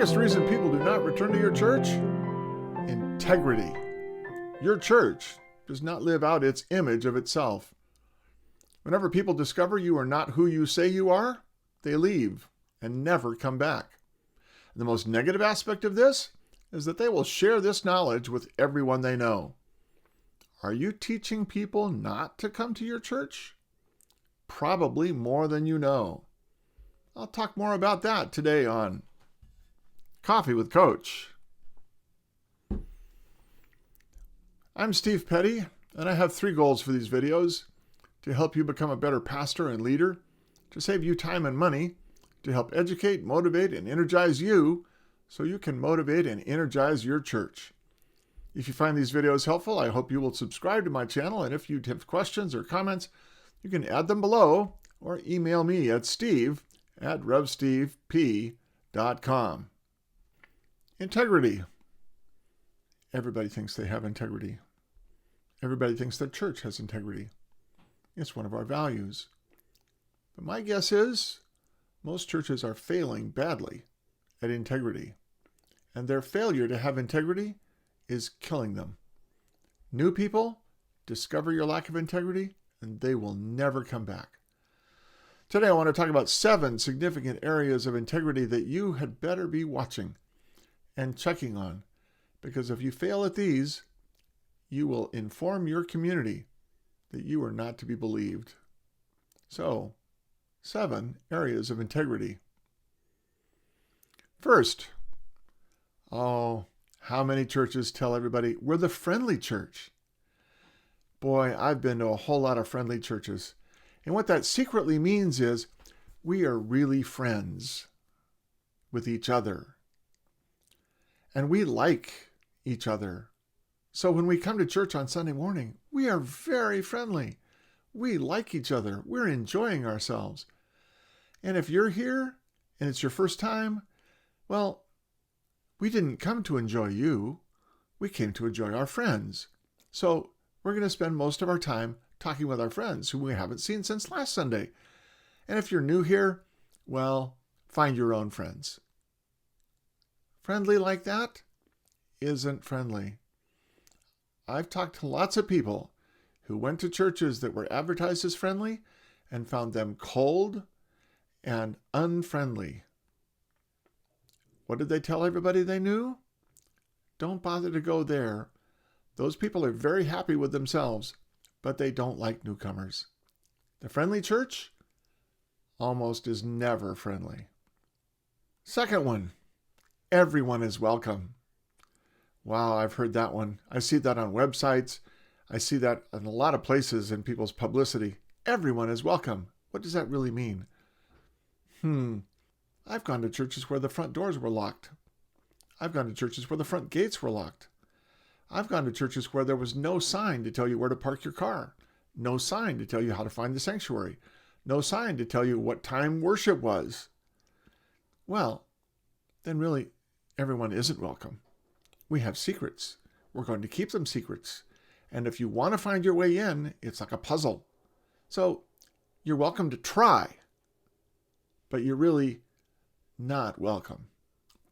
biggest reason people do not return to your church? Integrity. Your church does not live out its image of itself. Whenever people discover you are not who you say you are, they leave and never come back. And the most negative aspect of this is that they will share this knowledge with everyone they know. Are you teaching people not to come to your church? Probably more than you know. I'll talk more about that today on Coffee with Coach. I'm Steve Petty, and I have 3 goals for these videos: to help you become a better pastor and leader, to save you time and money, to help educate, motivate, and energize you so you can motivate and energize your church. If you find these videos helpful, I hope you will subscribe to my channel, and if you have questions or comments, you can add them below or email me at steve@revstevep.com. Integrity. Everybody thinks they have integrity. Everybody thinks their church has integrity. It's one of our values. But my guess is most churches are failing badly at integrity, and their failure to have integrity is killing them. New people discover your lack of integrity, and they will never come back. Today, I want to talk about 7 significant areas of integrity that you had better be watching and checking on, because if you fail at these, you will inform your community that you are not to be believed. So, 7 areas of integrity. First, how many churches tell everybody we're the friendly church? Boy, I've been to a whole lot of friendly churches. And what that secretly means is we are really friends with each other. And we like each other. So when we come to church on Sunday morning, we are very friendly. We like each other. We're enjoying ourselves. And if you're here and it's your first time, well, we didn't come to enjoy you. We came to enjoy our friends. So we're going to spend most of our time talking with our friends who we haven't seen since last Sunday. And if you're new here, well, find your own friends. Friendly like that isn't friendly. I've talked to lots of people who went to churches that were advertised as friendly and found them cold and unfriendly. What did they tell everybody they knew? Don't bother to go there. Those people are very happy with themselves, but they don't like newcomers. The friendly church almost is never friendly. Second one, everyone is welcome. Wow, I've heard that one. I see that on websites. I see that in a lot of places in people's publicity. Everyone is welcome. What does that really mean? I've gone to churches where the front doors were locked. I've gone to churches where the front gates were locked. I've gone to churches where there was no sign to tell you where to park your car, no sign to tell you how to find the sanctuary, no sign to tell you what time worship was. Well, then really, everyone isn't welcome. We have secrets. We're going to keep them secrets. And if you want to find your way in, it's like a puzzle. So you're welcome to try, but you're really not welcome.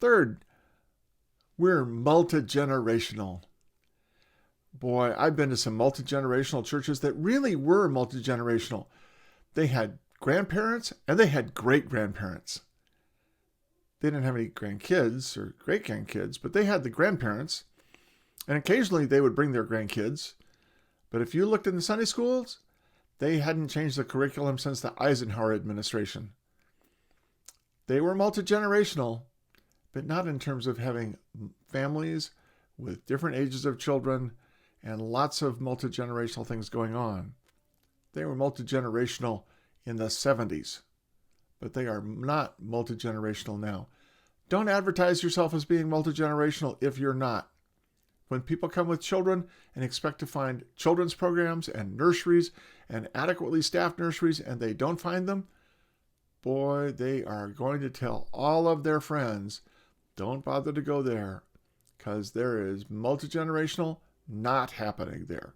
Third, we're multigenerational. Boy, I've been to some multigenerational churches that really were multigenerational. They had grandparents and they had great-grandparents. They didn't have any grandkids or great-grandkids, but they had the grandparents. And occasionally they would bring their grandkids. But if you looked in the Sunday schools, they hadn't changed the curriculum since the Eisenhower administration. They were multi-generational, but not in terms of having families with different ages of children and lots of multi-generational things going on. They were multi-generational in the 70s, but they are not multi-generational now. Don't advertise yourself as being multi-generational if you're not. When people come with children and expect to find children's programs and nurseries and adequately staffed nurseries and they don't find them, boy, they are going to tell all of their friends, don't bother to go there because there is multi-generational not happening there.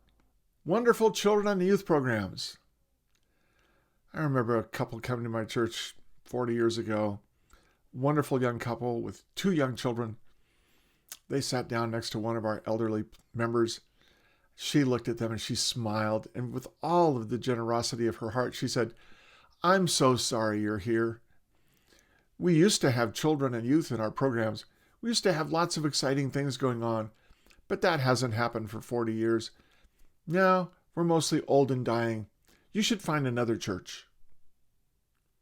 Wonderful children and youth programs. I remember a couple coming to my church 40 years ago. wonderful young couple with 2 young children. They sat down next to one of our elderly members. She looked at them and she smiled, and with all of the generosity of her heart, she said, "I'm so sorry you're here. We used to have children and youth in our programs. We used to have lots of exciting things going on, but that hasn't happened for 40 years. Now we're mostly old and dying. You should find another church."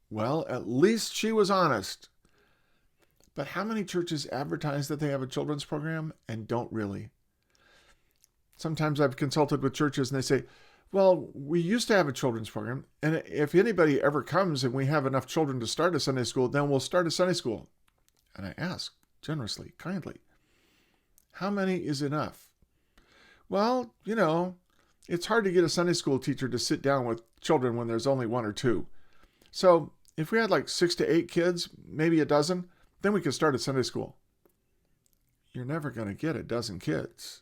Well, at least she was honest. But how many churches advertise that they have a children's program and don't really? Sometimes I've consulted with churches and they say, "Well, we used to have a children's program, and if anybody ever comes and we have enough children to start a Sunday school, then we'll start a Sunday school." And I ask generously, kindly, how many is enough? "Well, it's hard to get a Sunday school teacher to sit down with children when there's only 1 or 2. So if we had like 6 to 8 kids, maybe a dozen, then we could start a Sunday school." You're never going to get a dozen kids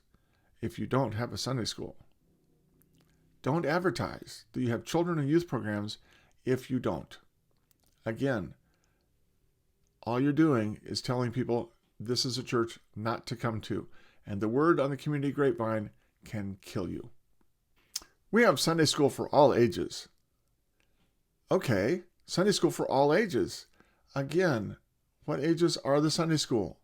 if you don't have a Sunday school. Don't advertise that you have children and youth programs if you don't. Again, all you're doing is telling people this is a church not to come to, and the word on the community grapevine can kill you. We have Sunday school for all ages. Okay, Sunday school for all ages. Again, what ages are the Sunday school?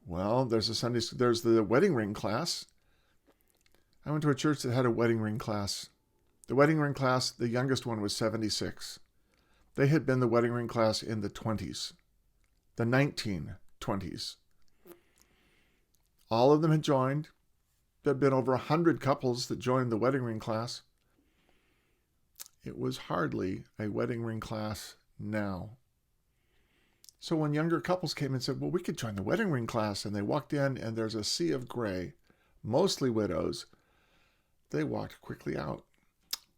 Well, there's the wedding ring class. I went to a church that had a wedding ring class. The wedding ring class, the youngest one was 76. They had been the wedding ring class in the 20s, the 1920s. All of them had joined. There had been over 100 couples that joined the wedding ring class. It was hardly a wedding ring class now. So when younger couples came and said, "Well, we could join the wedding ring class," and they walked in and there's a sea of gray, mostly widows, they walked quickly out.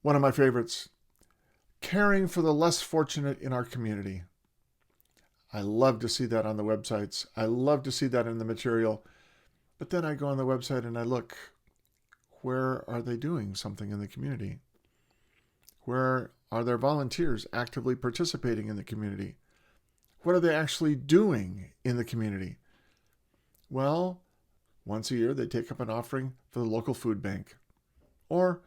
One of my favorites, caring for the less fortunate in our community. I love to see that on the websites. I love to see that in the material. But then I go on the website and I look, where are they doing something in the community? Where are their volunteers actively participating in the community? What are they actually doing in the community? Well, once a year they take up an offering for the local food bank. Or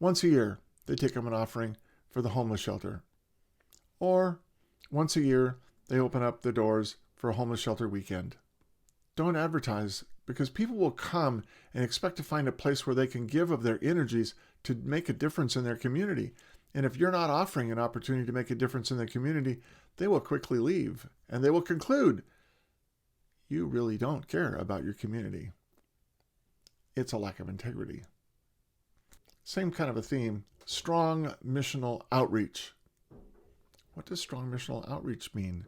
once a year they take up an offering for the homeless shelter. Or once a year they open up the doors for a homeless shelter weekend. Don't advertise, because people will come and expect to find a place where they can give of their energies to make a difference in their community. And if you're not offering an opportunity to make a difference in their community, they will quickly leave and they will conclude you really don't care about your community. It's a lack of integrity. Same kind of a theme, strong missional outreach. What does strong missional outreach mean?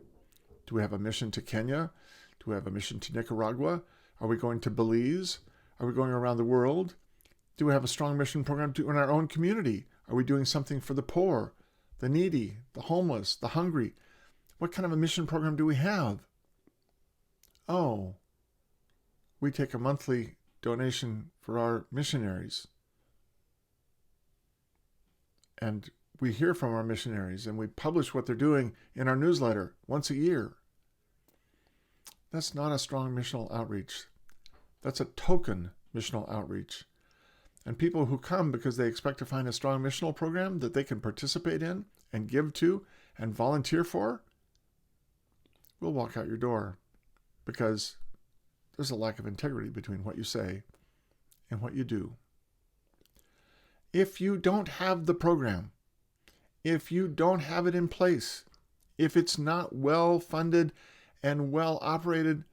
Do we have a mission to Kenya? Do we have a mission to Nicaragua? Are we going to Belize? Are we going around the world? Do we have a strong mission program in our own community? Are we doing something for the poor, the needy, the homeless, the hungry? What kind of a mission program do we have? Oh, we take a monthly donation for our missionaries. And we hear from our missionaries and we publish what they're doing in our newsletter once a year. That's not a strong missional outreach. That's a token missional outreach. And people who come because they expect to find a strong missional program that they can participate in and give to and volunteer for will walk out your door, because there's a lack of integrity between what you say and what you do. If you don't have the program, if you don't have it in place, if it's not well funded and well operated,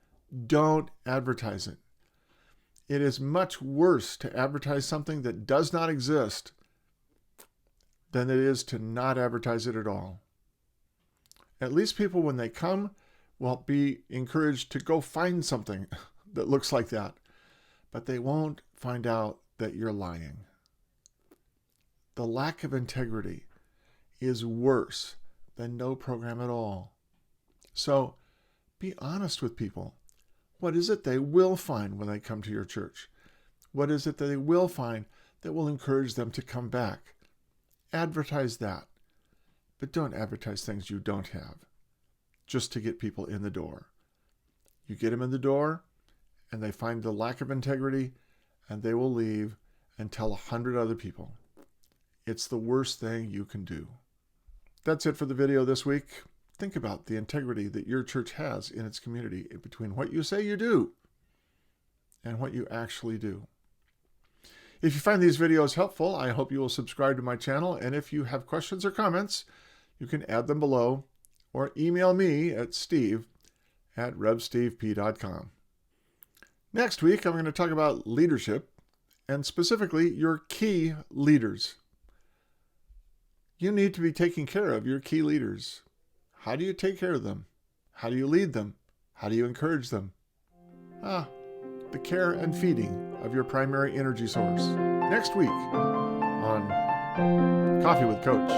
don't advertise it. It is much worse to advertise something that does not exist than it is to not advertise it at all. At least people, when they come, will be encouraged to go find something that looks like that, but they won't find out that you're lying. The lack of integrity is worse than no program at all. So be honest with people. What is it they will find when they come to your church? What is it that they will find that will encourage them to come back? Advertise that, but don't advertise things you don't have. just to get people in the door. You get them in the door, and they find the lack of integrity, and they will leave and tell 100 other people. It's the worst thing you can do. That's it for the video this week. Think about the integrity that your church has in its community between what you say you do and what you actually do. If you find these videos helpful, I hope you will subscribe to my channel. And if you have questions or comments, you can add them below or email me at steve@revstevep.com. Next week, I'm going to talk about leadership, and specifically your key leaders. You need to be taking care of your key leaders. How do you take care of them? How do you lead them? How do you encourage them? The care and feeding of your primary energy source. Next week on Coffee with Coach.